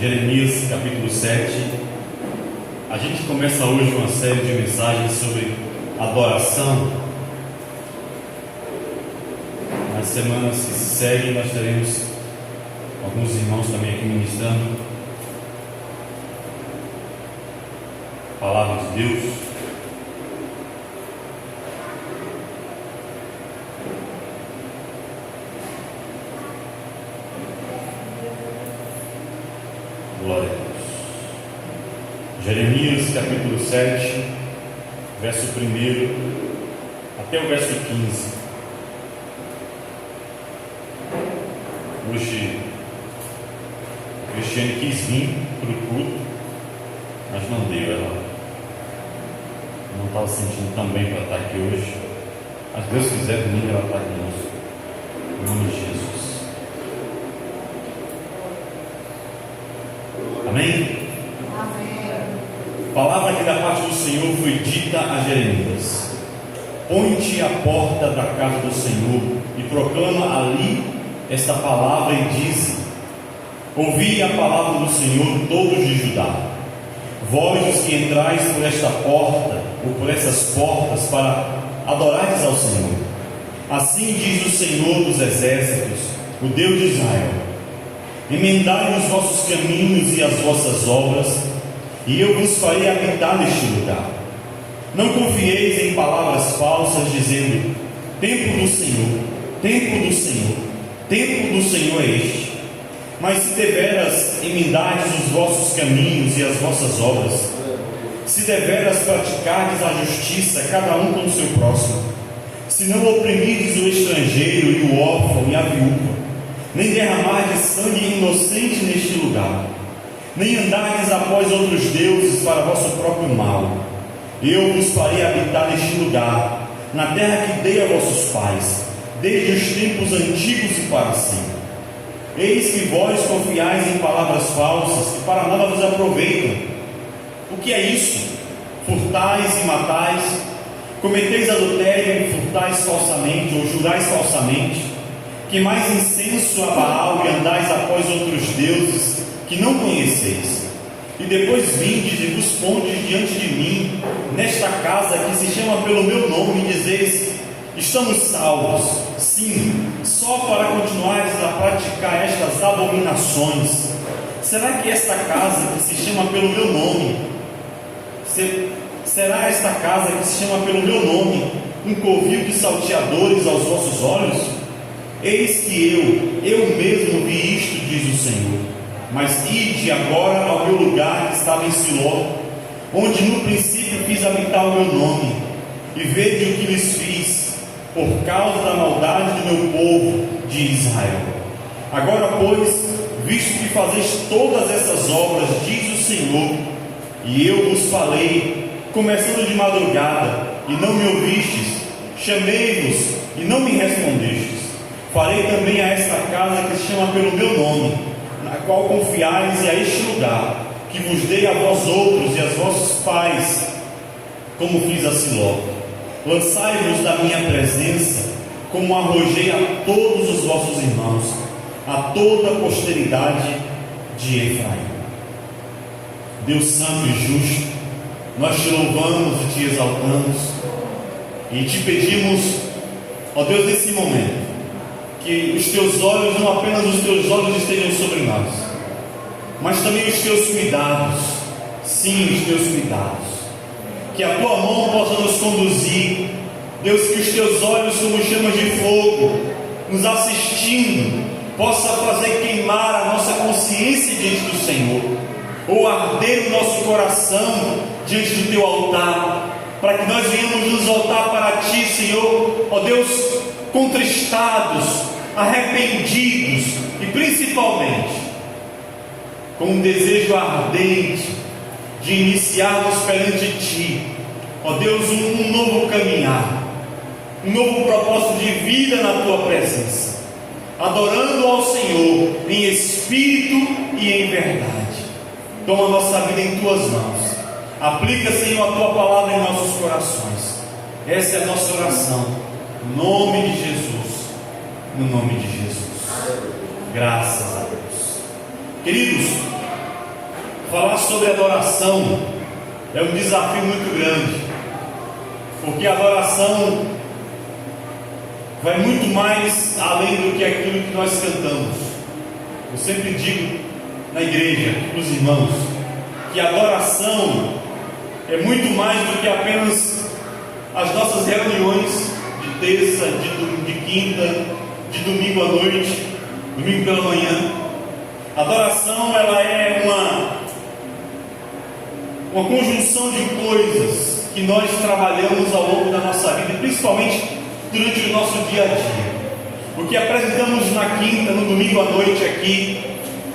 Jeremias capítulo 7. A gente começa hoje uma série de mensagens sobre adoração. Nas semanas que se seguem nós teremos alguns irmãos também aqui ministrando a palavra de Deus. Glória a Deus. Jeremias capítulo 7, verso 1 até o verso 15. Hoje o Cristiane quis vir para o culto, mas não deu. Ela não estava se sentindo tão bem para estar aqui hoje. Mas Deus quiser, domingo ela está conosco, em nome de Jesus. Amém? Amém. A palavra que da parte do Senhor foi dita a Jeremias: põe-te à porta da casa do Senhor e proclama ali esta palavra e diz: ouvi a palavra do Senhor, todos de Judá, vós os que entrais por esta porta ou por essas portas para adorares ao Senhor. Assim diz o Senhor dos exércitos, o Deus de Israel: emendai os vossos caminhos e as vossas obras, e eu vos farei habitar neste lugar. Não confieis em palavras falsas, dizendo: tempo do Senhor, tempo do Senhor, tempo do Senhor é este. Mas se deveras emendais os vossos caminhos e as vossas obras, se deveras praticardes a justiça, cada um com o seu próximo, se não oprimirdes o estrangeiro e o órfão e a viúva, nem derramardes sangue inocente neste lugar, nem andardes após outros deuses para vosso próprio mal, eu vos farei habitar neste lugar, na terra que dei a vossos pais, desde os tempos antigos e para sempre. Eis que vós confiais em palavras falsas, que para nada vos aproveitam. O que é isso? Furtais e matais, cometeis adultério e furtais falsamente, ou jurais falsamente, queimais incenso a Baal e andais após outros deuses que não conheceis, e depois vindes e vos pondes diante de mim, nesta casa que se chama pelo meu nome, e dizeis: estamos salvos. Sim, só para continuares a praticar estas abominações. Será que esta casa que se chama pelo meu nome, será esta casa que se chama pelo meu nome um covil de salteadores aos vossos olhos? Eis que eu mesmo vi isto, diz o Senhor. Mas ide agora ao meu lugar que estava em Siló, onde no princípio fiz habitar o meu nome, e vede o que lhes fiz, por causa da maldade do meu povo de Israel. Agora, pois, visto que fazeis todas essas obras, diz o Senhor, e eu vos falei, começando de madrugada, e não me ouvistes, chamei-vos, e não me respondestes, farei também a esta casa que se chama pelo meu nome, na qual confiais, e a este lugar, que vos dei a vós outros e aos vossos pais, como fiz a Siló. Lançai-vos da minha presença, como arrojei a todos os vossos irmãos, a toda a posteridade de Efraim. Deus santo e justo, nós te louvamos e te exaltamos, e te pedimos, ó Deus, nesse momento, que os teus olhos, não apenas os teus olhos estejam sobre nós, mas também os teus cuidados, sim, os teus cuidados, que a tua mão possa nos conduzir, Deus, que os teus olhos como chamas de fogo, nos assistindo, possa fazer queimar a nossa consciência diante do Senhor, ou arder o nosso coração diante do teu altar, para que nós venhamos nos voltar para ti, Senhor, ó Deus, contristados, arrependidos e principalmente com um desejo ardente de iniciarmos perante ti, ó Deus, um novo caminhar, um novo propósito de vida na tua presença, adorando ao Senhor em espírito e em verdade. Toma a nossa vida em tuas mãos, aplica, Senhor, a tua palavra em nossos corações. Essa é a nossa oração, no nome de Jesus, no nome de Jesus. Graças a Deus. Queridos, falar sobre adoração é um desafio muito grande, porque a adoração vai muito mais além do que aquilo que nós cantamos. Eu sempre digo na igreja, para os irmãos, que a adoração é muito mais do que apenas as nossas reuniões de terça, de quinta, de domingo à noite, domingo pela manhã. A adoração, ela é uma conjunção de coisas que nós trabalhamos ao longo da nossa vida, principalmente durante o nosso dia a dia. O que apresentamos na quinta, no domingo à noite aqui,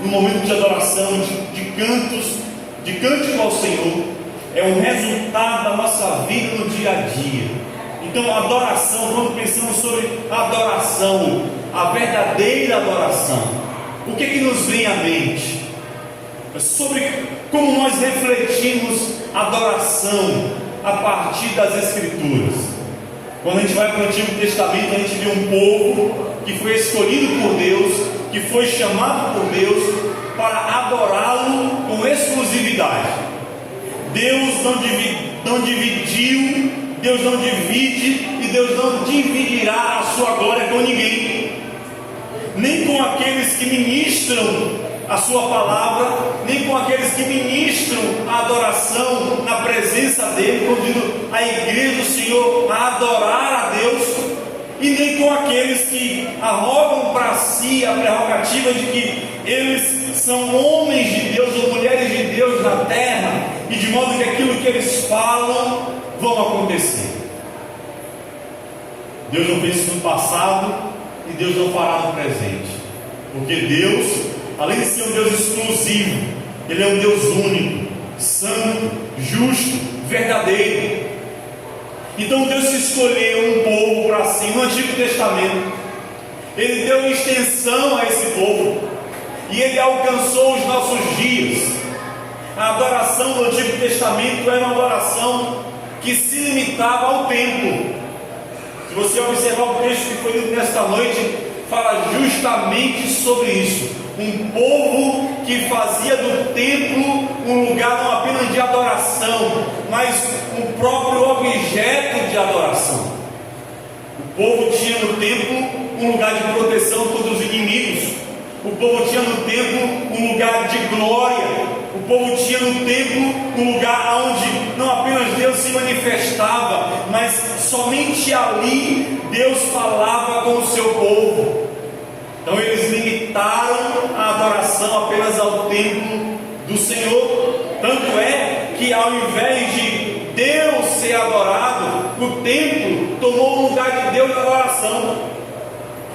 no momento de adoração, de cântico ao Senhor, é um resultado da nossa vida no dia a dia. Então, a adoração, quando pensamos sobre adoração, a verdadeira adoração, o que nos vem à mente? Sobre como nós refletimos adoração a partir das Escrituras. Quando a gente vai para o Antigo Testamento, a gente vê um povo que foi escolhido por Deus, que foi chamado por Deus para adorá-lo com exclusividade. Deus não dividiu, Deus não divide e Deus não dividirá a sua glória com ninguém, nem com aqueles que ministram a sua palavra, nem com aqueles que ministram a adoração na presença dele, convidando a igreja do Senhor a adorar a Deus, e nem com aqueles que arrogam para si a prerrogativa de que eles são homens de Deus ou mulheres de Deus na terra, e de modo que aquilo que eles falam vão acontecer. Deus não fez isso no passado e Deus não fará no presente, porque Deus, além de ser um Deus exclusivo, Ele é um Deus único, santo, justo, verdadeiro. Então Deus escolheu um povo para si no Antigo Testamento. Ele deu extensão a esse povo e Ele alcançou os nossos dias. A adoração do Antigo Testamento era uma adoração que se limitava ao templo. Se você observar o texto que foi lido nesta noite, fala justamente sobre isso. Um povo que fazia do templo um lugar não apenas de adoração, mas um próprio objeto de adoração. O povo tinha no templo um lugar de proteção contra os inimigos. O povo tinha no templo um lugar de glória. O povo tinha no templo um lugar onde não apenas Deus se manifestava, mas somente ali Deus falava com o seu povo. Então eles limitaram a adoração apenas ao templo do Senhor. Tanto é que ao invés de Deus ser adorado, o templo tomou o lugar de Deus na adoração.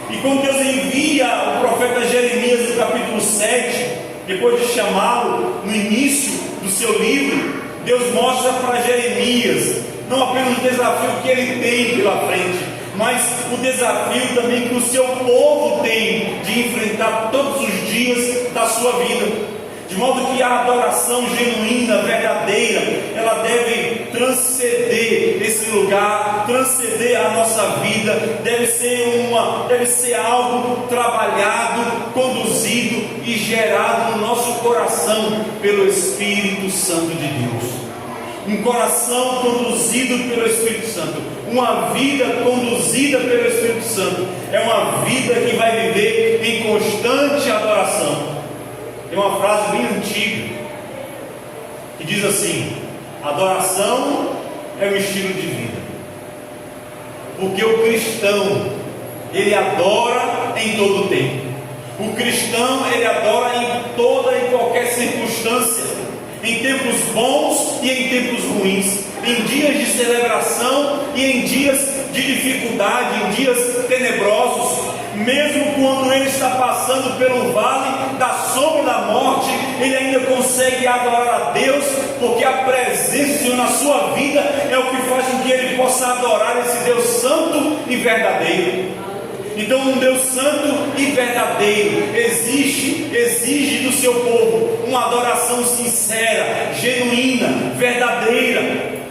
E quando Deus envia o profeta Jeremias no capítulo 7, depois de chamá-lo no início do seu livro, Deus mostra para Jeremias não apenas o desafio que ele tem pela frente, mas o desafio também que o seu povo tem de enfrentar todos os dias da sua vida. De modo que a adoração genuína, verdadeira, ela deve transcender esse lugar, transcender a nossa vida, deve ser algo trabalhado, conduzido e gerado no nosso coração pelo Espírito Santo de Deus. Um coração conduzido pelo Espírito Santo, uma vida conduzida pelo Espírito Santo, é uma vida que vai viver em constante adoração. Tem uma frase bem antiga que diz assim: adoração é um estilo de vida, porque o cristão, ele adora em todo o tempo. O cristão, ele adora em toda e qualquer circunstância, em tempos bons e em tempos ruins, em dias de celebração e em dias de dificuldade, em dias tenebrosos. Mesmo quando ele está passando pelo vale da sombra da morte, ele ainda consegue adorar a Deus, porque a presença do Senhor na sua vida é o que faz com que ele possa adorar esse Deus santo e verdadeiro. Então, um Deus santo e verdadeiro exige do seu povo uma adoração sincera, genuína, verdadeira.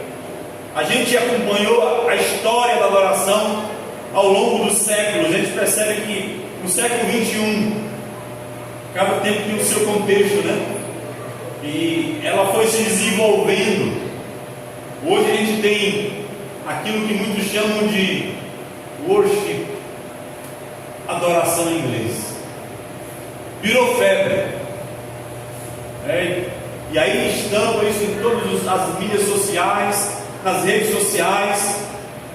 A gente acompanhou a história da adoração ao longo dos séculos. A gente percebe que no século 21, cada tempo tem o seu contexto, né? e ela foi se desenvolvendo. Hoje a gente tem aquilo que muitos chamam de worship, adoração em inglês. Virou febre. E aí estampa isso em todas as mídias sociais, nas redes sociais,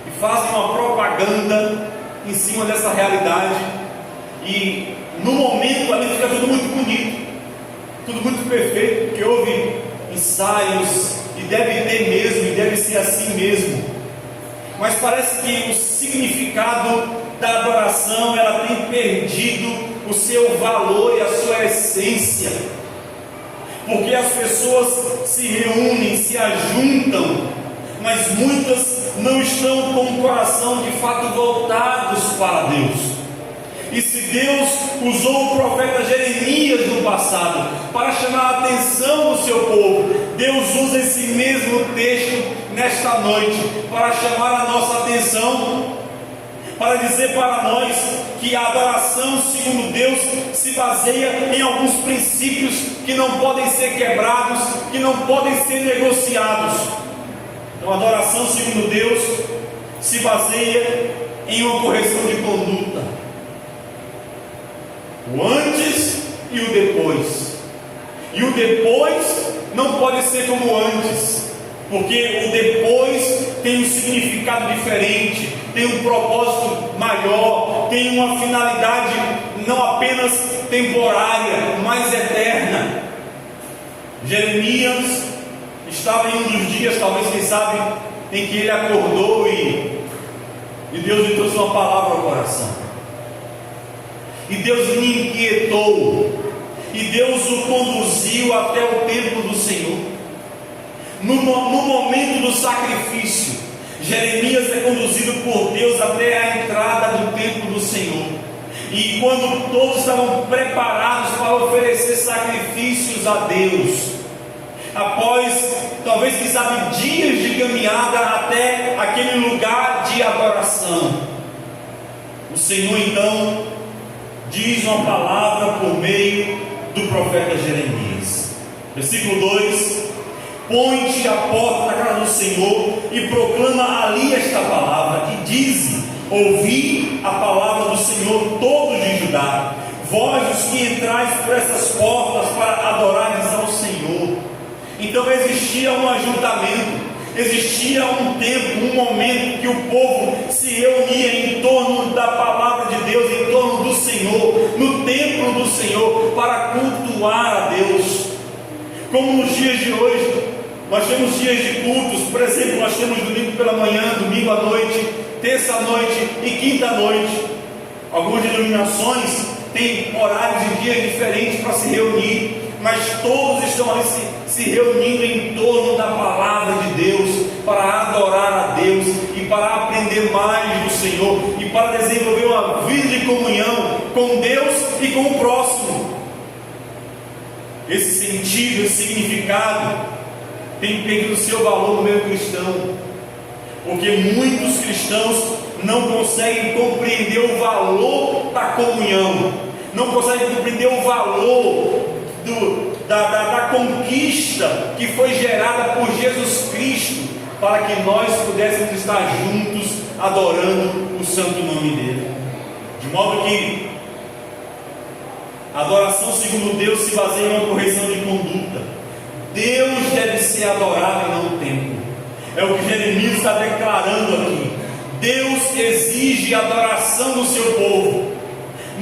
e fazem uma propaganda em cima dessa realidade. E no momento ali fica tudo muito bonito, tudo muito perfeito, porque houve ensaios, e deve ter mesmo, e deve ser assim mesmo. Mas parece que o significado da adoração, ela tem perdido o seu valor e a sua essência, porque as pessoas se reúnem, se ajuntam, mas muitas não estão com o coração de fato voltados para Deus. E se Deus usou o profeta Jeremias no passado para chamar a atenção do seu povo, Deus usa esse mesmo texto nesta noite para chamar a nossa atenção, para dizer para nós que a adoração segundo Deus se baseia em alguns princípios que não podem ser quebrados, que não podem ser negociados. Então, a adoração segundo Deus se baseia em uma correção de conduta, o antes e o depois. E o depois não pode ser como o antes, porque o depois tem um significado diferente, tem um propósito maior, tem uma finalidade não apenas temporária, mas eterna. Jeremias estava em um dos dias, talvez quem sabe, em que ele acordou e Deus lhe trouxe uma palavra ao coração. E Deus lhe inquietou, e Deus o conduziu até o templo do Senhor. No momento do sacrifício, Jeremias é conduzido por Deus até a entrada do templo do Senhor. E quando todos estavam preparados para oferecer sacrifícios a Deus, após talvez quem sabe dias de caminhada até aquele lugar de adoração, o Senhor então diz uma palavra por meio do profeta Jeremias. Versículo 2: põe-te à porta da casa do Senhor e proclama ali esta palavra, e dize: ouvi a palavra do Senhor, todos de Judá, vós os que entrais por essas portas para adorares ao Senhor. Então existia um ajuntamento, existia um tempo, um momento que o povo se reunia em torno da palavra de Deus, em torno do Senhor, no templo do Senhor, para cultuar a Deus. Como nos dias de hoje, nós temos dias de cultos. Por exemplo, nós temos domingo pela manhã, domingo à noite, terça à noite e quinta à noite. Algumas denominações têm horários e dias diferentes para se reunir, mas todos estão ali se reunindo em torno da palavra de Deus, para adorar a Deus e para aprender mais do Senhor e para desenvolver uma vida de comunhão com Deus e com o próximo. Esse sentido, esse significado tem perdido seu valor no meio cristão, porque muitos cristãos não conseguem compreender o valor da comunhão, não conseguem compreender o valor da conquista que foi gerada por Jesus Cristo, para que nós pudéssemos estar juntos adorando o santo nome dele. De modo que a adoração segundo Deus se baseia em uma correção de conduta. Deus deve ser adorado e não o templo. É o que Jeremias está declarando aqui. Deus exige a adoração do seu povo.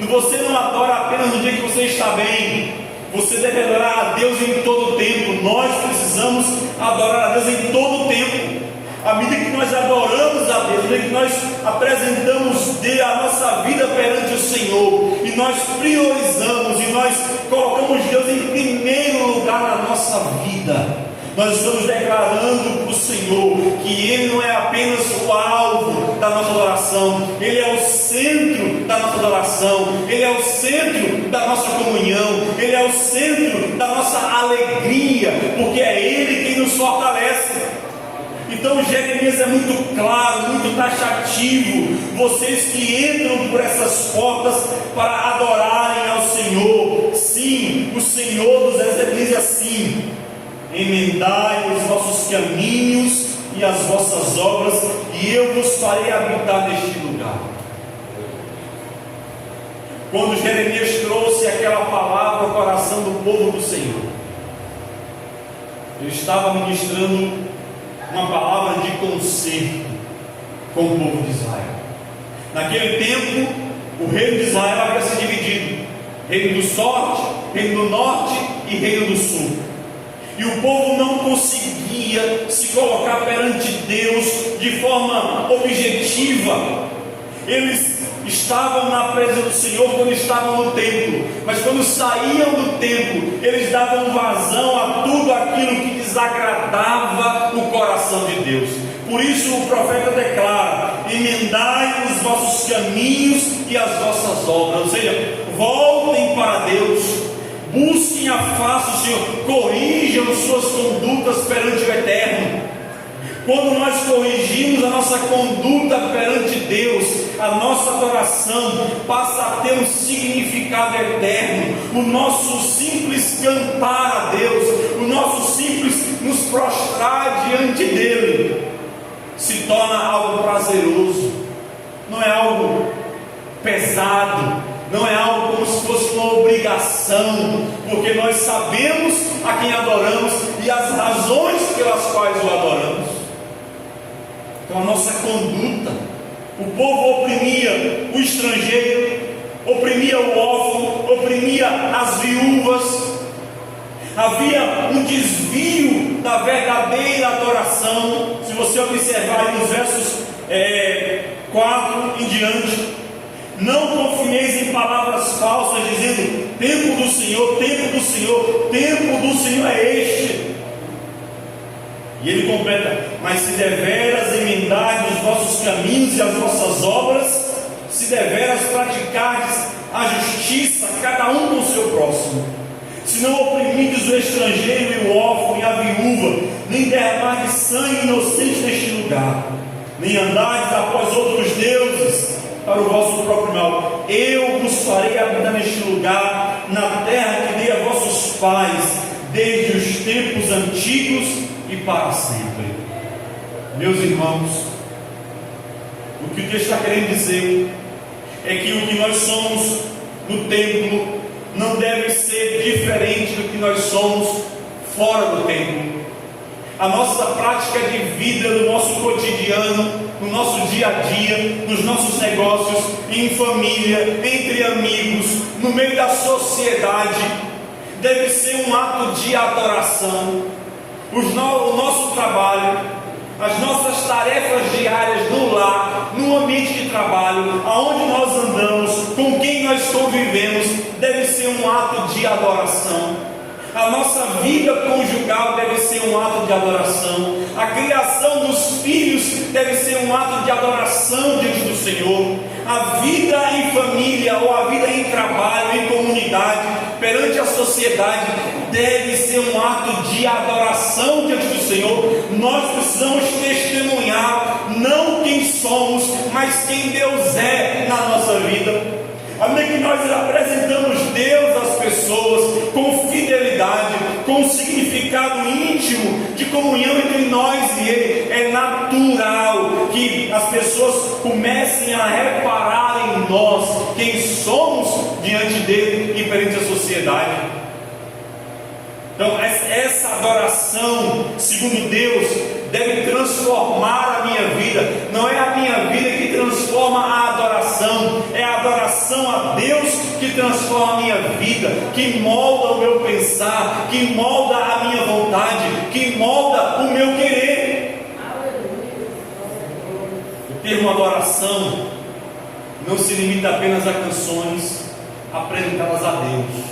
Você não adora apenas no dia que você está bem. Você deve adorar a Deus em todo o tempo. Nós precisamos adorar a Deus em todo o tempo. À medida que nós adoramos a Deus, à medida que nós apresentamos a nossa vida perante o Senhor, e nós priorizamos, e nós colocamos Deus em primeiro lugar na nossa vida, nós estamos declarando para o Senhor que Ele não é apenas o alvo da nossa adoração, Ele é o centro da nossa adoração, Ele é o centro da nossa comunhão, Ele é o centro da nossa alegria, porque é Ele quem nos fortalece. Então Jeremias é muito claro, muito taxativo. Vocês que entram por essas portas para adorarem ao Senhor, sim, o Senhor dos Exércitos diz assim: emendai os vossos caminhos e as vossas obras, e eu vos farei habitar neste lugar. Quando Jeremias trouxe aquela palavra ao coração do povo do Senhor, ele estava ministrando uma palavra de conserto com o povo de Israel. Naquele tempo, o reino de Israel havia se dividido: reino do norte e reino do sul. E o povo não conseguia se colocar perante Deus de forma objetiva. Eles estavam na presença do Senhor quando estavam no templo, mas quando saíam do templo, eles davam vazão a tudo aquilo que desagradava o coração de Deus. Por isso o profeta declara: emendai os vossos caminhos e as vossas obras. Ou seja, voltem para Deus, busquem a face do Senhor, corrijam suas condutas perante o Eterno. Quando nós corrigimos a nossa conduta perante Deus, a nossa adoração passa a ter um significado eterno. O nosso simples cantar a Deus, o nosso simples nos prostrar diante dele, se torna algo prazeroso. Não é algo pesado, não é algo como se fosse uma obrigação, porque nós sabemos a quem adoramos e as razões pelas quais o adoramos. Então a nossa conduta, o povo oprimia o estrangeiro, oprimia o órfão, oprimia as viúvas. Havia um desvio da verdadeira adoração. Se você observar aí nos versos 4 em diante: não confieis em palavras falsas, dizendo: tempo do Senhor, tempo do Senhor, tempo do Senhor é este. E ele completa: mas se deveras emendardes os vossos caminhos e as vossas obras, se deveras praticardes a justiça, cada um com o seu próximo, se não oprimides o estrangeiro e o órfão e a viúva, nem derramardes sangue inocente neste lugar, nem andardes após outros deuses para o vosso próprio mal, eu vos farei habitar neste lugar, na terra que dei a vossos pais, desde os tempos antigos e para sempre. Meus irmãos, o que o texto está querendo dizer é que o que nós somos no templo não deve ser diferente do que nós somos fora do templo. A nossa prática de vida, no nosso cotidiano, no nosso dia a dia, nos nossos negócios, em família, entre amigos, no meio da sociedade, deve ser um ato de adoração. O nosso trabalho, as nossas tarefas diárias no lar, no ambiente de trabalho, aonde nós andamos, com quem nós convivemos, deve ser um ato de adoração. A nossa vida conjugal deve ser um ato de adoração. A criação dos filhos deve ser um ato de adoração diante do Senhor. A vida em família ou a vida em trabalho, em comunidade, perante a sociedade, deve ser um ato de adoração diante do Senhor. Nós precisamos testemunhar não quem somos, mas quem Deus é na nossa vida. Amém? Que nós apresentamos Deus às pessoas com fidelidade, com um significado íntimo de comunhão entre nós e Ele. É natural que as pessoas comecem a reparar em nós quem somos diante dele e perante a sociedade. Então essa adoração, segundo Deus, deve transformar a minha vida. Não é a minha vida que transforma a adoração, é a adoração a Deus que transforma a minha vida, que molda o meu pensar, que molda a minha vontade, que molda o meu querer. O termo adoração não se limita apenas a canções apresentadas a Deus,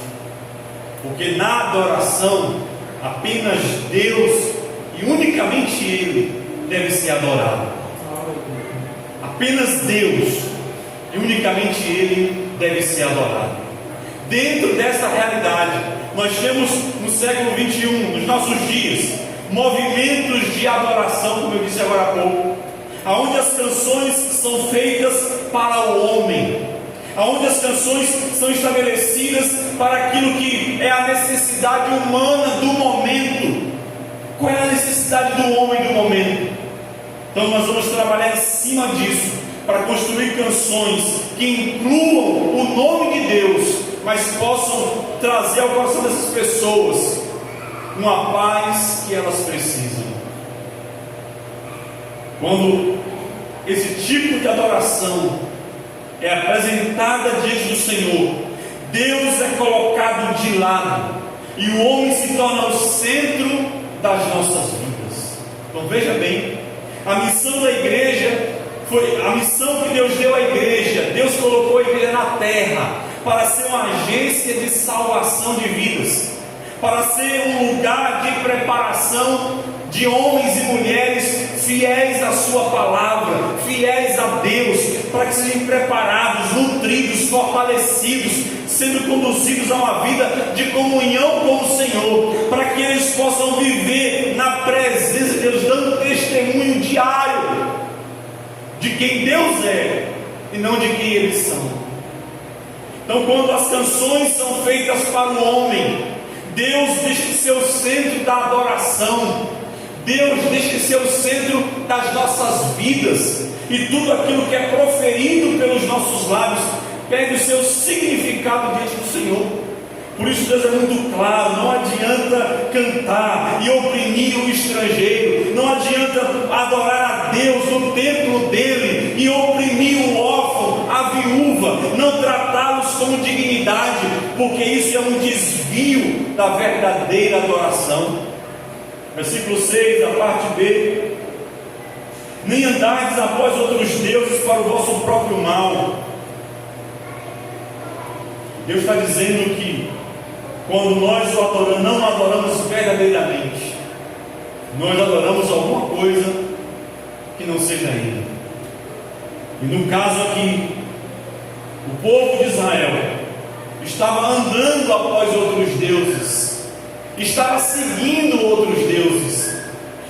porque na adoração apenas Deus e unicamente Ele deve ser adorado. Apenas Deus e unicamente Ele deve ser adorado. Dentro dessa realidade, nós temos no século 21, nos nossos dias, movimentos de adoração, como eu disse agora há pouco, aonde as canções são feitas para o homem, aonde as canções são estabelecidas para aquilo que é a necessidade humana do momento. do homem do momento. Então nós vamos trabalhar em cima disso, para construir canções que incluam o nome de Deus, mas possam trazer ao coração dessas pessoas uma paz que elas precisam. Quando esse tipo de adoração é apresentada diante do Senhor, Deus é colocado de lado e o homem se torna o centro das nossas vidas. Então veja bem, a missão da igreja foi a missão que Deus deu à igreja. Deus colocou a igreja na terra para ser uma agência de salvação de vidas, para ser um lugar de preparação de homens e mulheres fiéis à sua palavra, fiéis a Deus, para que sejam preparados, nutridos, fortalecidos, sendo conduzidos a uma vida de comunhão com o Senhor, para que eles possam viver na presença de Deus, dando testemunho diário de quem Deus é e não de quem eles são. Então, quando as canções são feitas para o homem, Deus deixa de ser o centro da adoração, Deus deixa de ser o centro das nossas vidas, e tudo aquilo que é proferido pelos nossos lábios perde o seu significado diante do Senhor. Por isso Deus é muito claro: não adianta cantar e oprimir o estrangeiro, não adianta adorar a Deus no templo dele e oprimir o órfão, a viúva, não tratá-los com dignidade, porque isso é um desvio da verdadeira adoração. Versículo 6, a parte B: nem andardes após outros deuses para o vosso próprio mal. Deus está dizendo que quando nós o adoramos, não adoramos verdadeiramente, nós adoramos alguma coisa que não seja Ele. E no caso aqui, o povo de Israel estava andando após outros deuses, estava seguindo outros deuses,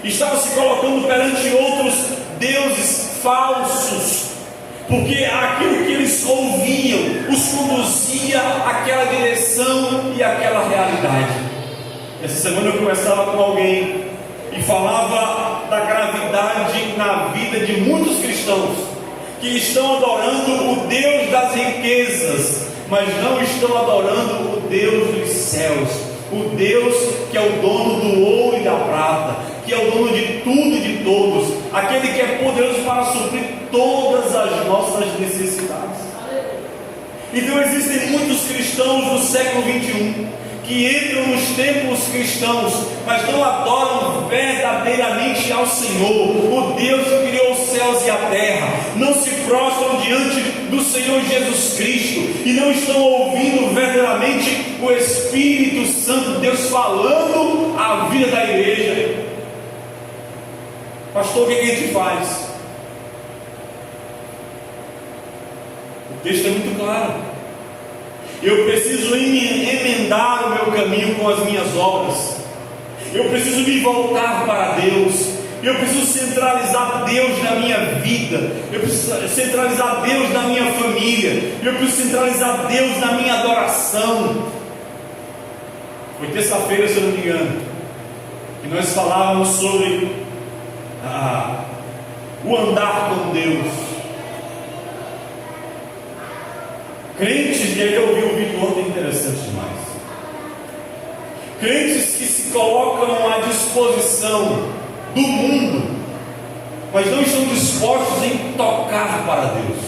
estava se colocando perante outros deuses falsos, porque aquilo que eles ouviam os conduzia àquela direção e àquela realidade. Essa semana eu conversava com alguém e falava da gravidade na vida de muitos cristãos que estão adorando o Deus das riquezas, mas não estão adorando o Deus dos céus, o Deus que é o dono do ouro e da prata, que é o dono de tudo e de todos, aquele que é poderoso para suprir todas as nossas necessidades. Então existem muitos cristãos do século 21 que entram nos templos cristãos, mas não adoram verdadeiramente ao Senhor, o Deus que criou os céus e a terra, não se prostram diante do Senhor Jesus Cristo e não estão ouvindo verdadeiramente o Espírito Santo de Deus falando a vida da igreja. Pastor, o que a gente faz? O texto é muito claro. Eu preciso emendar o meu caminho com as minhas obras. Eu preciso me voltar para Deus. Eu preciso centralizar Deus na minha vida. Eu preciso centralizar Deus na minha família. Eu preciso centralizar Deus na minha adoração. Foi terça-feira, se eu não me engano, que nós falávamos sobre o andar com Deus. Crentes, e aí eu vi um vídeo ontem interessante demais. Crentes que se colocam à disposição do mundo, mas não estão dispostos em tocar para Deus,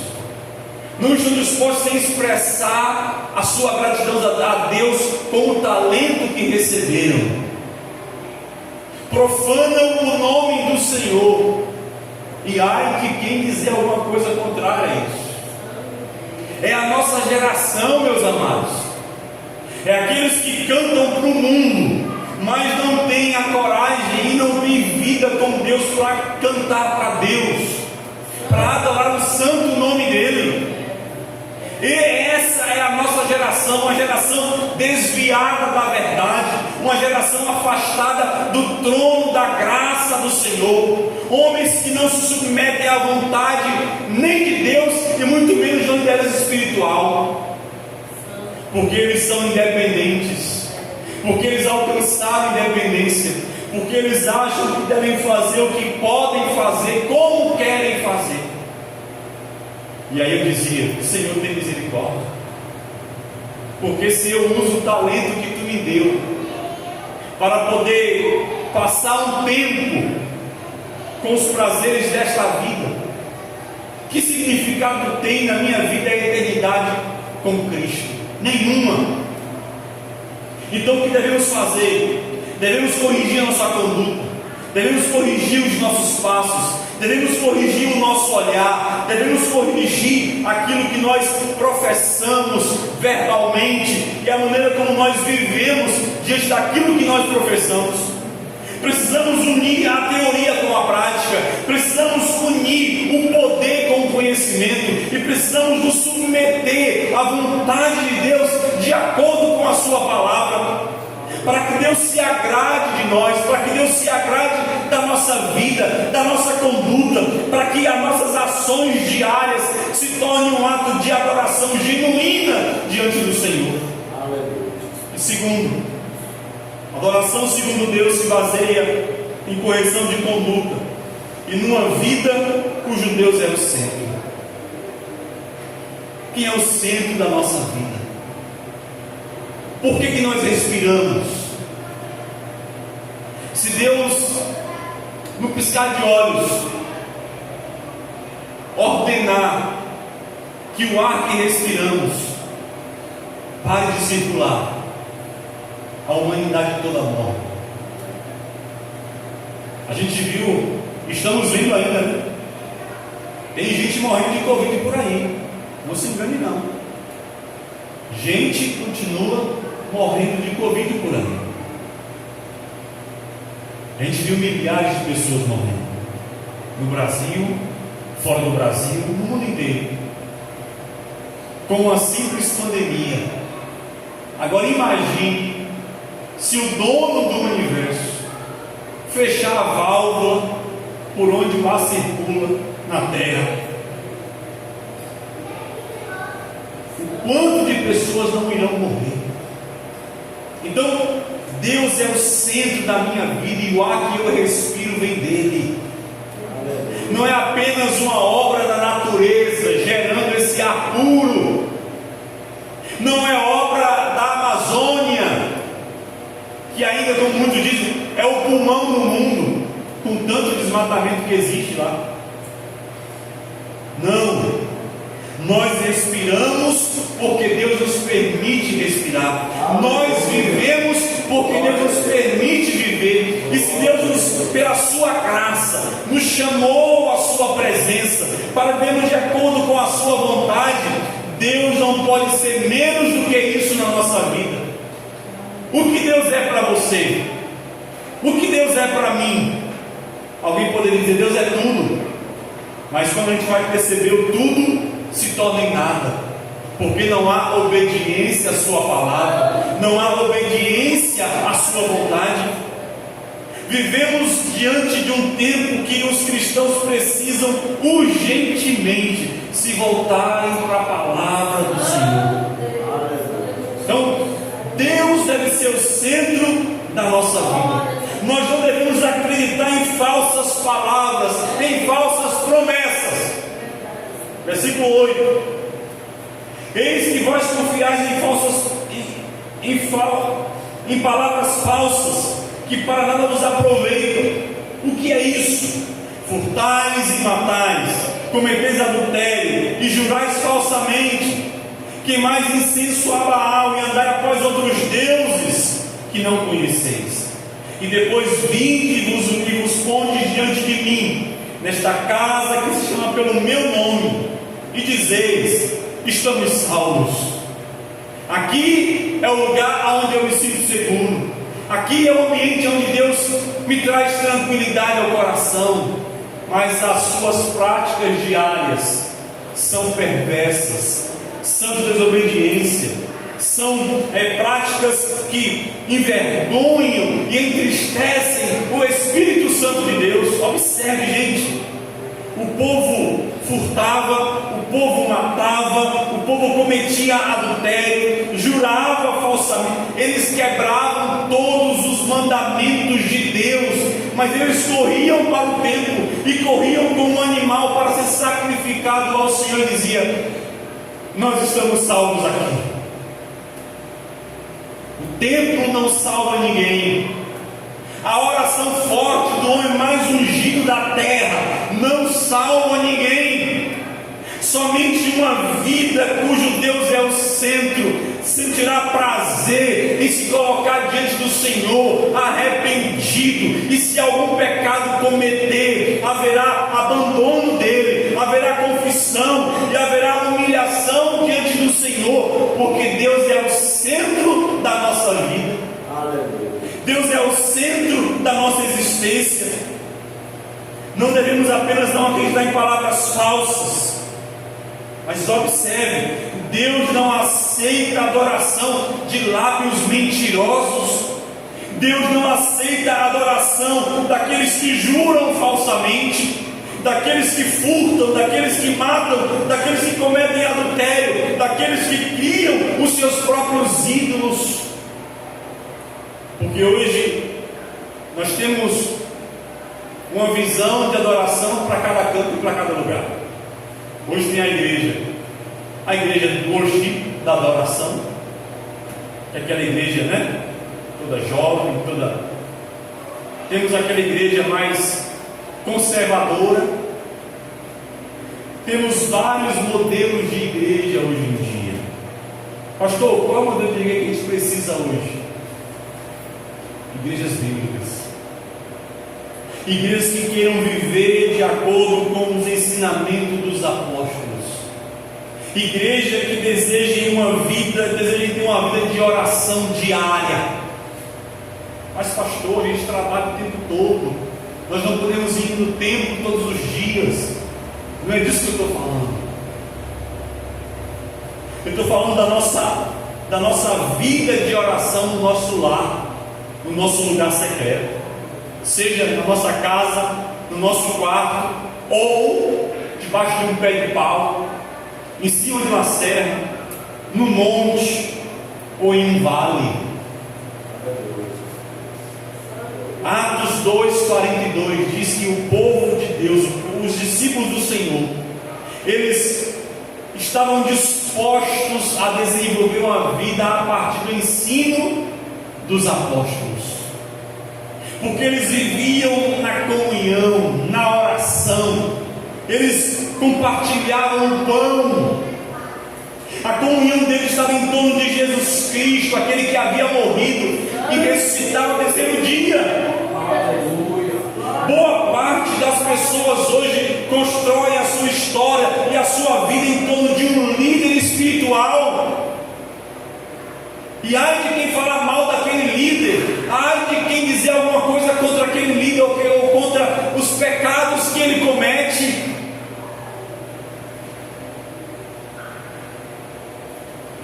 não estão dispostos em expressar a sua gratidão a Deus com o talento que receberam. Profanam o nome do Senhor, e ai de quem dizer alguma coisa contrária a isso. É a nossa geração, meus amados. É aqueles que cantam para o mundo, mas não têm a coragem e não têm vida com Deus para cantar para Deus, para adorar o santo nome dEle. E essa é a nossa geração, uma geração desviada da verdade, uma geração afastada do trono da graça do Senhor, homens que não se submetem à vontade nem de Deus e muito menos da liderança espiritual, porque eles são independentes, porque eles alcançaram independência, porque eles acham que devem fazer o que podem fazer, como querem fazer. E aí eu dizia: Senhor, tem misericórdia, porque se eu uso o talento que Tu me deu para poder passar um tempo com os prazeres desta vida, que significado tem na minha vida a eternidade com Cristo? Nenhuma. Então o que devemos fazer? Devemos corrigir a nossa conduta, devemos corrigir os nossos passos, devemos corrigir o nosso olhar, devemos corrigir aquilo que nós professamos verbalmente e a maneira como nós vivemos diante daquilo que nós professamos. Precisamos unir a teoria com a prática, precisamos unir o poder com o conhecimento e precisamos nos submeter à vontade de Deus de acordo com a Sua palavra, para que Deus se agrade de nós, para que Deus se agrade da nossa vida, da nossa conduta, para que as nossas ações diárias se tornem um ato de adoração genuína diante do Senhor. E segundo, adoração segundo Deus se baseia em correção de conduta e numa vida cujo Deus é o centro. Quem é o centro da nossa vida? Por que nós respiramos? Se Deus, no piscar de olhos, ordenar que o ar que respiramos pare de circular, a humanidade toda morre. A gente viu, estamos vendo ainda, né? Tem gente morrendo de Covid por aí, não se engane não. Gente continua morrendo de Covid por aí. A gente viu milhares de pessoas morrendo no Brasil, fora do Brasil, no mundo inteiro, com uma simples pandemia. Agora imagine se o dono do universo fechar a válvula por onde o ar circula na Terra, o quanto de pessoas não irão morrer? Então, Deus é o centro da minha vida e o ar que eu respiro vem dele. Não é apenas uma obra da natureza gerando esse ar puro, não é obra da Amazônia, que ainda, como muitos dizem, é o pulmão do mundo, com tanto desmatamento que existe lá. Não, nós respiramos porque Deus nos permite respirar, nós vivemos porque Deus nos permite viver. E se Deus, pela sua graça, nos chamou à sua presença para vivermos de acordo com a sua vontade, Deus não pode ser menos do que isso na nossa vida. O que Deus é para você? O que Deus é para mim? Alguém poderia dizer: Deus é tudo. Mas quando a gente vai perceber o tudo, se torna em nada, porque não há obediência à sua palavra, não há obediência à sua vontade. Vivemos diante de um tempo que os cristãos precisam urgentemente se voltarem para a palavra do Senhor. Então, Deus deve ser o centro da nossa vida. Nós não devemos acreditar em falsas palavras, em falsas promessas. Versículo 8: eis que vós confiais em palavras falsas, que para nada vos aproveitam. O que é isso? Furtais e matais, cometeis adultério e jurais falsamente, queimais incenso a Baal e andai após outros deuses que não conheceis. E depois vinde-vos e vos pondes diante de mim, nesta casa que se chama pelo meu nome, e dizeis: estamos salvos. Aqui é o lugar onde eu me sinto seguro. Aqui é o ambiente onde Deus me traz tranquilidade ao coração. Mas as suas práticas diárias são perversas, são de desobediência, são práticas que envergonham e entristecem o Espírito Santo de Deus. Observe, gente, o povo furtava, o povo matava, o povo cometia adultério, jurava falsamente, eles quebravam todos os mandamentos de Deus mas eles corriam para o templo e corriam como um animal para ser sacrificado ao Senhor, e dizia: nós estamos salvos aqui. O templo não salva ninguém. A oração forte do homem mais ungido da terra não salva ninguém. Somente uma vida cujo Deus é o centro sentirá prazer em se colocar diante do Senhor arrependido, e se algum pecado cometer, haverá abandono dele, haverá confissão e haverá humilhação diante do Senhor, porque Deus é o centro da nossa vida. Deus é o centro da nossa existência. Não devemos apenas não acreditar em palavras falsas, mas observe, Deus não aceita a adoração de lábios mentirosos. Deus não aceita a adoração daqueles que juram falsamente, daqueles que furtam, daqueles que matam, daqueles que cometem adultério, daqueles que criam os seus próprios ídolos. Porque hoje nós temos uma visão de adoração para cada canto e para cada lugar. Hoje tem a igreja do worship, da adoração, que é aquela igreja, né? Toda jovem, toda. Temos aquela igreja mais conservadora. Temos vários modelos de igreja hoje em dia. Pastor, qual é o modelo de igreja que a gente precisa hoje? Igrejas bíblicas. Igrejas que queiram viver de acordo com os ensinamentos dos apóstolos. Igreja que desejem ter uma vida de oração diária. Mas pastor, a gente trabalha o tempo todo. Nós não podemos ir no templo todos os dias. Não é disso que eu estou falando. Eu estou falando da nossa vida de oração no nosso lar, no nosso lugar secreto, seja na nossa casa, no nosso quarto, ou debaixo de um pé de pau, em cima de uma serra, no monte ou em um vale. Atos 2:42 diz que o povo de Deus, os discípulos do Senhor, eles estavam dispostos a desenvolver uma vida a partir do ensino dos apóstolos, porque eles viviam na comunhão, na oração, eles compartilhavam o pão, a comunhão deles estava em torno de Jesus Cristo, aquele que havia morrido e ressuscitado ao terceiro dia. Boa parte das pessoas hoje constrói a sua história e a sua vida em torno de um líder espiritual. E ai de quem falar mal daquele líder, ai de quem dizer alguma coisa contra aquele líder ou contra os pecados que ele comete.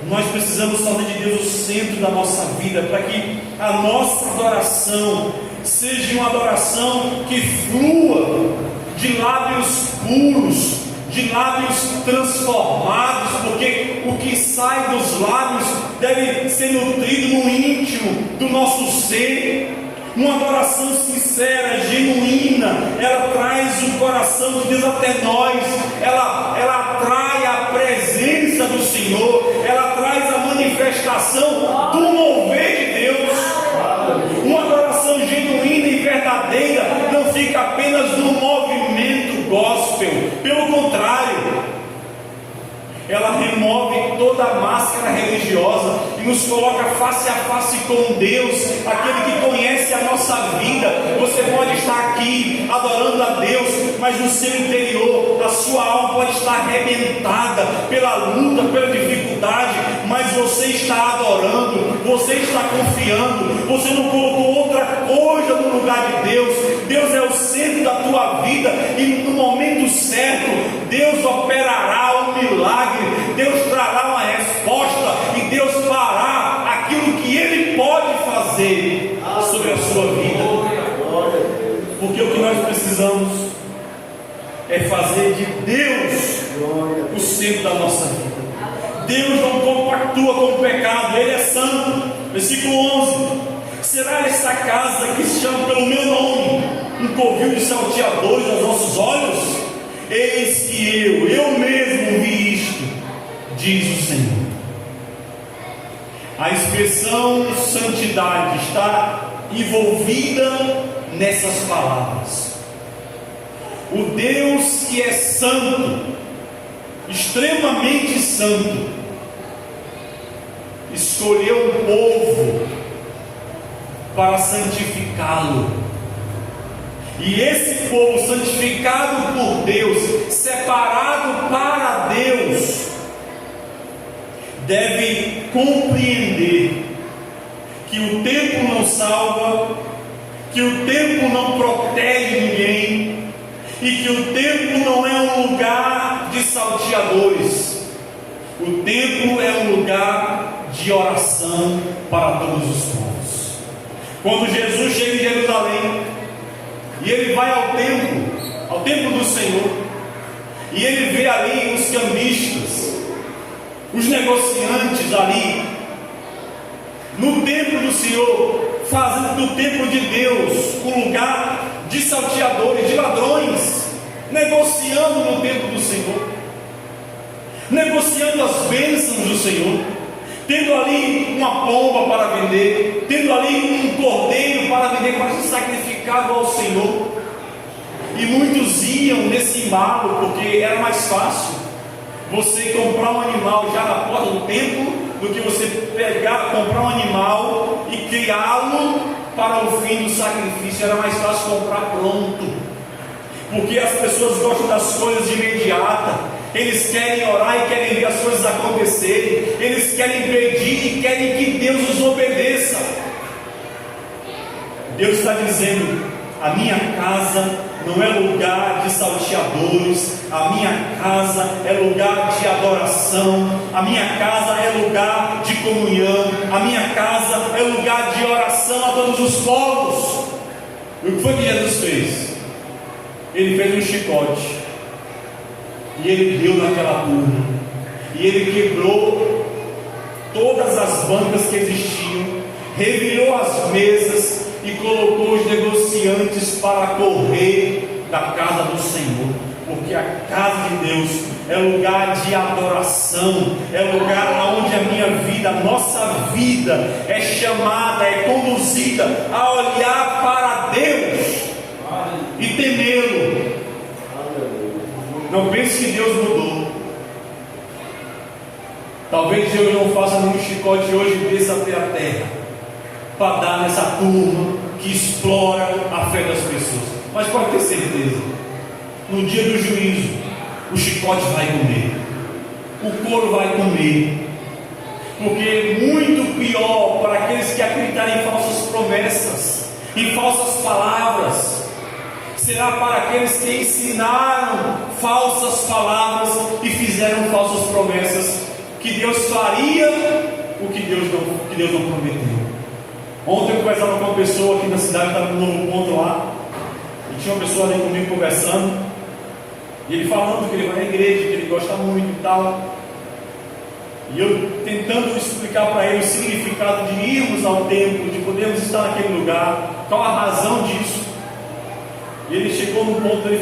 Nós precisamos fazer de Deus o centro da nossa vida, para que a nossa adoração seja uma adoração que flua de lábios puros, de lábios transformados, porque o que sai dos lábios deve ser nutrido no íntimo do nosso ser. Uma adoração sincera, genuína, ela traz o coração de Deus até nós, ela atrai a presença do Senhor, ela traz a manifestação do mover de Deus. Uma adoração genuína e verdadeira não fica apenas no movimento gospel, pelo contrário, ela remove toda a máscara religiosa e nos coloca face a face com Deus, aquele que conhece a nossa vida. Você pode estar aqui adorando a Deus, mas no seu interior a sua alma pode estar arrebentada pela luta, pela dificuldade, mas você está adorando, você está confiando, você não colocou outra coisa no lugar de Deus. Deus é o centro da tua vida e no momento certo Deus operará um milagre, Deus trará uma resposta e Deus fará aquilo que Ele pode fazer sobre a sua vida. Porque o que nós precisamos é fazer de Deus o centro da nossa vida. Deus não compactua com o pecado, Ele é santo. Versículo 11: será esta casa que se chama pelo meu nome um covil de salteadores aos nossos olhos? Eis que eu mesmo vi isto, diz o Senhor. A expressão santidade está envolvida nessas palavras. O Deus que é santo, extremamente santo, escolheu um povo para santificá-lo. E esse povo santificado por Deus, separado para Deus, deve compreender que o tempo não salva, que o tempo não protege ninguém, e que o templo não é um lugar de salteadores. O templo é um lugar de oração para todos os povos. Quando Jesus chega em Jerusalém e ele vai ao templo do Senhor, e ele vê ali os cambistas, os negociantes ali no templo do Senhor, fazendo do templo de Deus um lugar de salteadores, de ladrões, negociando no templo do Senhor, negociando as bênçãos do Senhor, tendo ali uma pomba para vender, tendo ali um cordeiro para vender, para ser sacrificado ao Senhor. E muitos iam nesse embalo, porque era mais fácil você comprar um animal já na porta do templo, do que você comprar um animal e criá-lo para o fim do sacrifício. Era mais fácil comprar pronto, porque as pessoas gostam das coisas de imediata. Eles querem orar e querem ver as coisas acontecerem. Eles querem pedir e querem que Deus os obedeça. Deus está dizendo: a minha casa não é lugar de salteadores, a minha casa é lugar de adoração, a minha casa é lugar de comunhão, a minha casa é lugar de oração a todos os povos. E o que foi que Jesus fez? Ele fez um chicote, e ele deu naquela turma, e ele quebrou todas as bancas que existiam, revirou as mesas e colocou os negociantes para correr da casa do Senhor, porque a casa de Deus é lugar de adoração, é lugar onde a minha vida, a nossa vida é chamada, é conduzida a olhar para Deus e temê-lo. Não pense que Deus mudou. Talvez Deus não faça nenhum chicote hoje e desça até a terra para dar nessa turma que explora a fé das pessoas. Mas pode ter certeza, no dia do juízo, o chicote vai comer, o couro vai comer, porque muito pior para aqueles que acreditarem em falsas promessas, em falsas palavras, será para aqueles que ensinaram falsas palavras e fizeram falsas promessas, que Deus faria o que Deus não prometeu. Ontem eu conversava com uma pessoa aqui na cidade, estava no novo ponto lá, e tinha uma pessoa ali comigo conversando, e ele falando que ele vai na igreja, que ele gosta muito e tal, e eu tentando explicar para ele o significado de irmos ao templo, de podermos estar naquele lugar, qual a razão disso. E ele chegou num ponto de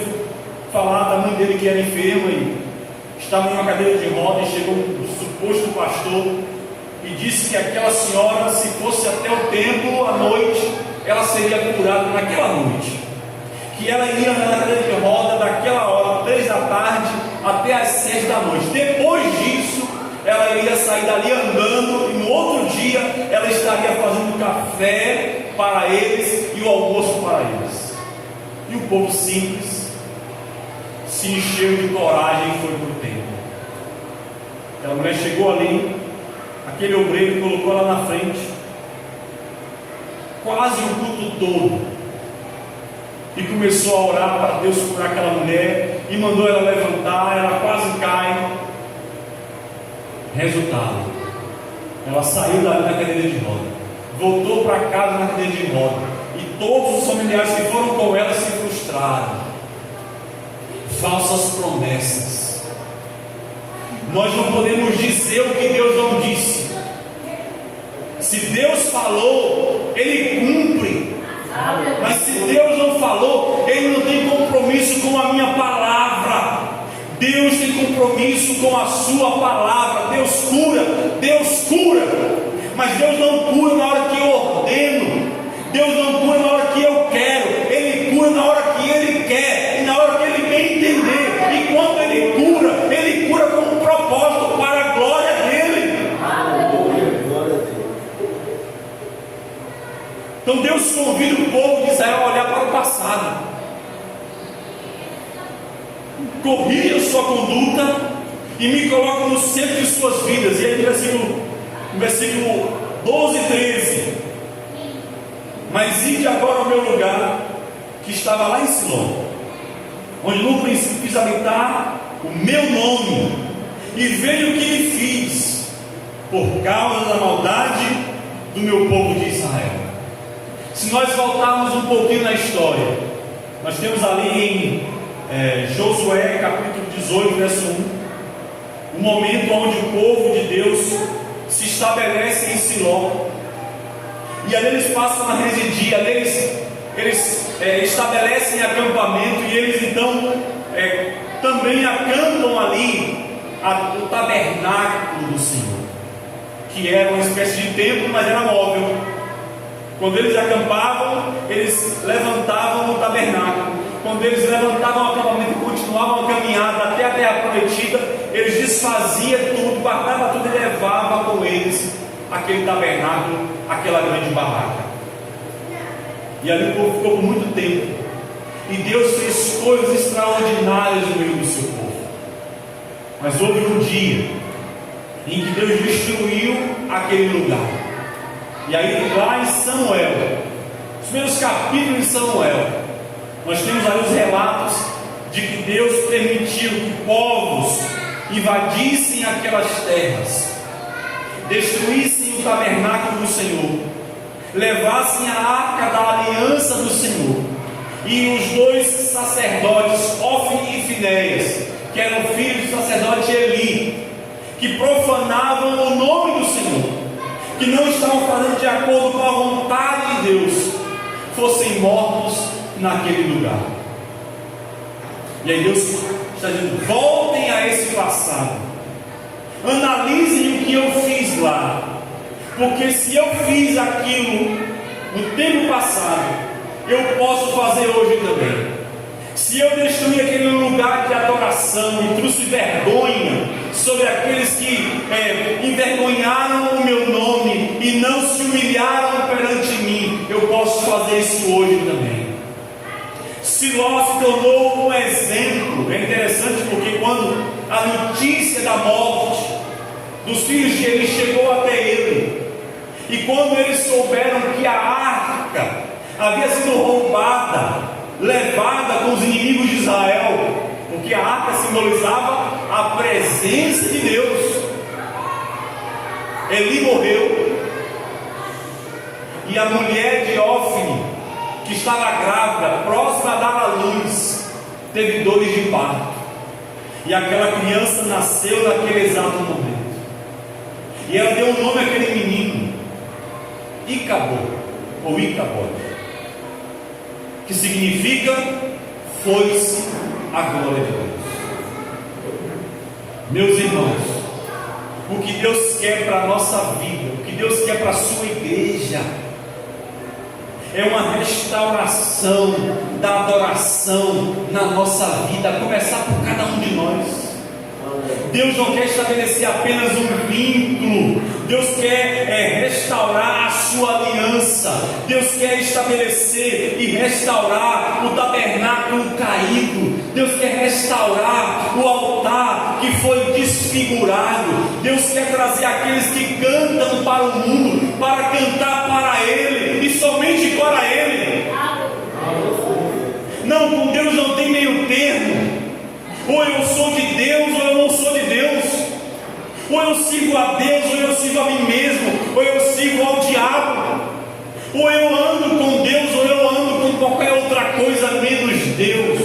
falar da mãe dele que era enferma e estava em uma cadeira de roda, e chegou um suposto pastor e disse que aquela senhora, se fosse até o templo à noite, ela seria curada naquela noite, que ela ia na cadeira de roda daquela hora, 3 da tarde até as 6 da noite. Depois disso ela iria sair dali andando, e no outro dia ela estaria fazendo café para eles e o almoço para eles. E o povo simples se encheu de coragem e foi para o templo. Aquela mulher chegou ali, aquele obreiro colocou ela na frente, quase o culto todo, e começou a orar para Deus curar aquela mulher, e mandou ela levantar. Ela quase cai. Resultado, ela saiu da cadeira de roda, voltou para casa na cadeira de roda, e todos os familiares que foram com ela se frustraram. Falsas promessas. Nós não podemos dizer o que Deus não disse. Se Deus falou, Ele cumpre. Mas se Deus não falou, com a minha palavra. Deus tem compromisso com a sua palavra. Deus cura, mas Deus não cura na hora que eu ordeno, Deus não cura na hora que eu quero, Ele cura na hora que Ele quer e na hora que Ele bem entender. E quando Ele cura com um propósito para a glória dEle. Então Deus convida o povo de Israel a olhar para o passado, corrija a sua conduta e me coloca no centro de suas vidas. E aí no versículo 12 e 13: mas ide agora ao meu lugar, que estava lá em Siló, onde no princípio fiz habitar o meu nome, e veja o que lhe fiz, por causa da maldade do meu povo de Israel. Se nós voltarmos um pouquinho na história, nós temos ali em Josué capítulo 18, verso 1, um momento onde o povo de Deus se estabelece em Siló, e ali eles passam a residir, ali eles estabelecem acampamento, e eles então também acampam ali o tabernáculo do Senhor, que era uma espécie de templo, mas era móvel. Quando eles acampavam, eles levantavam o tabernáculo. Quando eles levantavam o acampamento e continuavam a caminhada até a terra prometida, eles desfaziam tudo, guardavam tudo e levavam com eles aquele tabernáculo, aquela grande barraca. E ali o povo ficou por muito tempo, e Deus fez coisas extraordinárias no meio do seu povo. Mas houve um dia em que Deus destruiu aquele lugar. E aí lá em Samuel, os primeiros capítulos de Samuel, nós temos ali os relatos de que Deus permitiu que povos invadissem aquelas terras, destruíssem o tabernáculo do Senhor, levassem a arca da aliança do Senhor, e os dois sacerdotes, Ofni e Finéias, que eram filhos do sacerdote Eli, que profanavam o nome do Senhor, que não estavam fazendo de acordo com a vontade de Deus, fossem mortos naquele lugar. E aí Deus está dizendo: voltem a esse passado, analisem o que eu fiz lá, porque se eu fiz aquilo no tempo passado, eu posso fazer hoje também. Se eu destruí aquele lugar de adoração e trouxe vergonha sobre aqueles que envergonharam o meu nome e não se humilharam perante mim, eu posso fazer isso hoje também. Siló se tornou um exemplo. É interessante porque quando a notícia da morte dos filhos de Eli chegou até ele, e quando eles souberam que a arca havia sido roubada, levada com os inimigos de Israel, porque a arca simbolizava a presença de Deus, Eli morreu, e a mulher de Ofni, que estava grávida, próxima a dar à luz, teve dores de parto, e aquela criança nasceu naquele exato momento, e ela deu o nome àquele menino, Icabod, ou Icabod, que significa foi-se a glória de Deus. Meus irmãos, o que Deus quer para a nossa vida, o que Deus quer para a sua igreja, é uma restauração da adoração na nossa vida, a começar por cada um de nós. Deus não quer estabelecer apenas um vínculo, Deus quer restaurar a sua aliança, Deus quer estabelecer e restaurar o tabernáculo caído, Deus quer restaurar o altar que foi desfigurado, Deus quer trazer aqueles que cantam para o mundo, para cantar para Ele e somente para Ele. Não, com Deus não tem meio termo. Ou eu sou de Deus, ou eu não sou de Deus. Ou eu sigo a Deus, ou eu sigo a mim mesmo. Ou eu sigo ao diabo. Ou eu ando com Deus, ou eu ando com qualquer outra coisa menos Deus.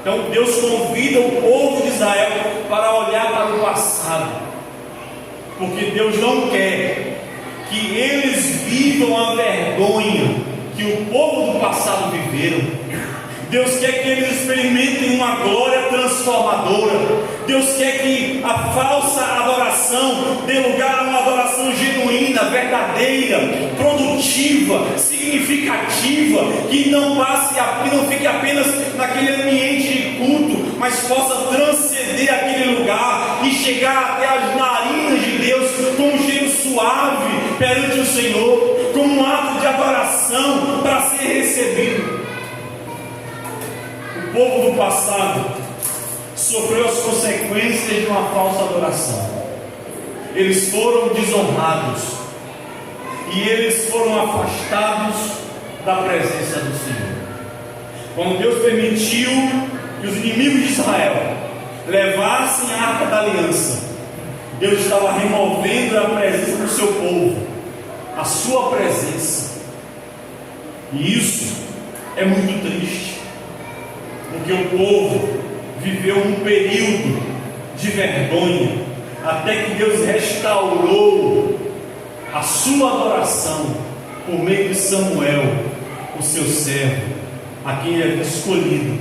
Então Deus convida o povo de Israel para olhar para o passado, porque Deus não quer que eles vivam a vergonha que o povo do passado viveram. Deus quer que eles experimentem uma glória transformadora. Deus quer que a falsa adoração dê lugar a uma adoração genuína, verdadeira, produtiva, significativa, que não fique apenas naquele ambiente de culto, mas possa transcender aquele lugar e chegar até as narinas de Deus com um cheiro suave perante o Senhor, como um ato de adoração para ser recebido. O povo do passado sofreu as consequências de uma falsa adoração. Eles foram desonrados e eles foram afastados da presença do Senhor. Quando Deus permitiu que os inimigos de Israel levassem a arca da aliança, Deus estava removendo a presença do seu povo, a sua presença. E isso é muito triste, porque o povo viveu um período de vergonha, até que Deus restaurou a sua adoração por meio de Samuel, o seu servo, a quem ele havia escolhido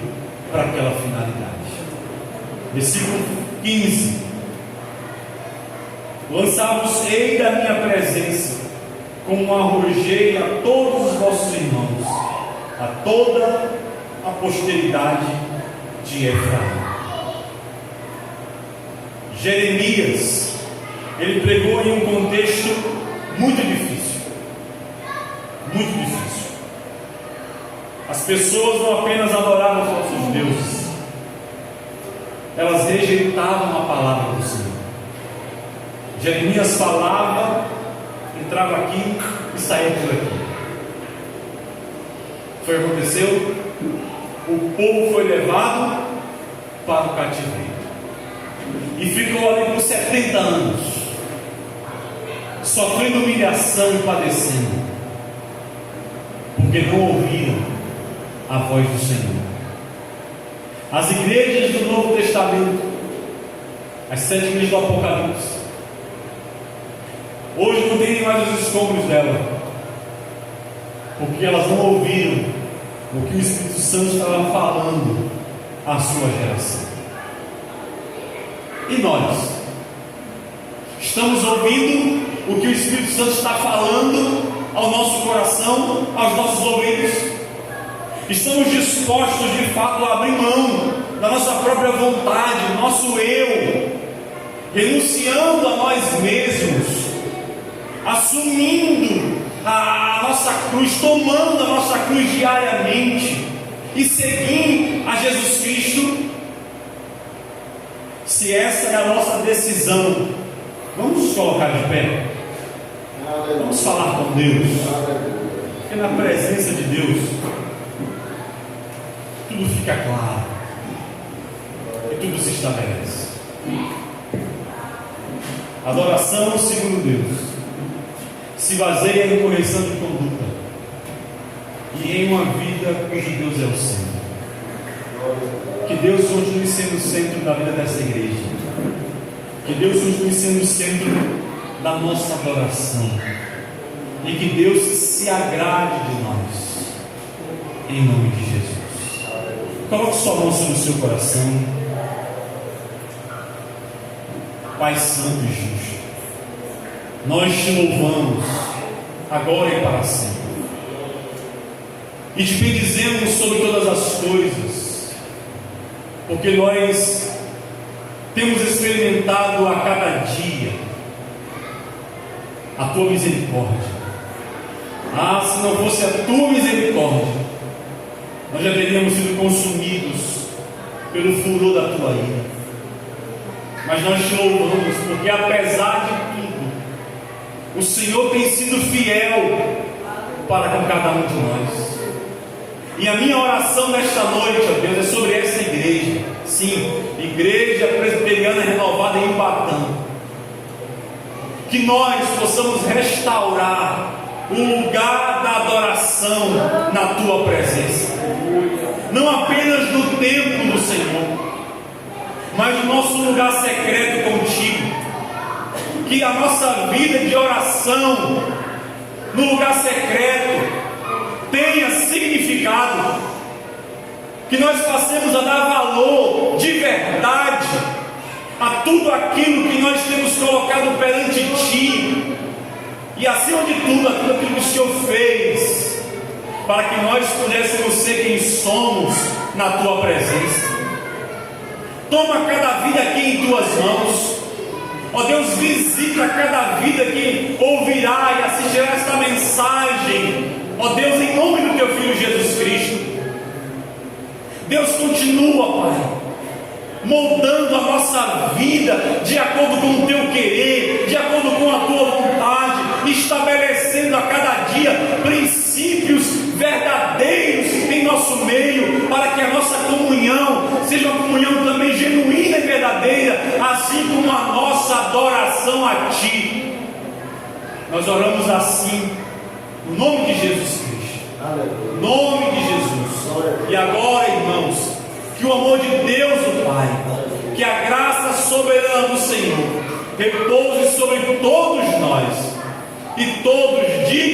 para aquela finalidade. Versículo 15: lançar-vos-ei da minha presença, como arrojei a todos os vossos irmãos, a toda a posteridade de Efraim. Jeremias, ele pregou em um contexto muito difícil, muito difícil. As pessoas não apenas adoravam os falsos deuses, elas rejeitavam a palavra do Senhor. Jeremias falava, entrava aqui e saía por aqui. Foi o que aconteceu? O povo foi levado para o cativeiro e ficou ali por 70 anos, sofrendo humilhação e padecendo, porque não ouviram a voz do Senhor. As igrejas do Novo Testamento, as 7 igrejas do Apocalipse, hoje não tem nem mais os escombros dela, porque elas não ouviram o que o Espírito Santo estava falando à sua geração. E nós estamos ouvindo o que o Espírito Santo está falando ao nosso coração, aos nossos ouvidos? Estamos dispostos de fato a abrir mão da nossa própria vontade, do nosso eu, renunciando a nós mesmos, assumindo a nossa cruz, tomando a nossa cruz diariamente e seguindo a Jesus Cristo? Se essa é a nossa decisão, vamos nos colocar de pé, vamos falar com Deus, porque na presença de Deus tudo fica claro e tudo se estabelece. Adoração segundo Deus se baseia em correção de conduta e em uma vida cujo Deus é o centro. Que Deus continue sendo o centro da vida dessa igreja, que Deus continue sendo o centro da nossa adoração, e que Deus se agrade de nós, em nome de Jesus. Coloque sua mão sobre o seu coração. Pai santo e justo, nós te louvamos agora e para sempre, e te bendizemos sobre todas as coisas, porque nós temos experimentado a cada dia a tua misericórdia. Se não fosse a tua misericórdia, nós já teríamos sido consumidos pelo furor da tua ira. Mas nós te louvamos, porque apesar de tudo, o Senhor tem sido fiel para com cada um de nós. E a minha oração nesta noite, ó Deus, é sobre essa igreja. Sim, Igreja Presbiteriana Renovada em Ibatã. Que nós possamos restaurar o lugar da adoração na tua presença, não apenas no templo do Senhor, mas no nosso lugar secreto contigo. Que a nossa vida de oração no lugar secreto tenha significado, que nós passemos a dar valor de verdade a tudo aquilo que nós temos colocado perante Ti, e acima de tudo, aquilo que o Senhor fez, para que nós pudéssemos ser quem somos na Tua presença. Toma cada vida aqui em Tuas mãos, ó Deus, visita cada vida que ouvirá e assistirá esta mensagem, ó Deus, em nome do Teu Filho Jesus Cristo. Deus, continua, Pai, moldando a nossa vida de acordo com o Teu querer, de acordo com a Tua vontade, estabelecendo a cada dia princípios verdadeiros em nosso meio, para que a nossa comunhão seja uma comunhão também genuína e verdadeira, assim como a nossa adoração a Ti. Nós oramos assim, no nome de Jesus Cristo, em nome de Jesus. E agora, irmãos, que o amor de Deus, o Pai, que a graça soberana do Senhor repouse sobre todos nós, e todos digam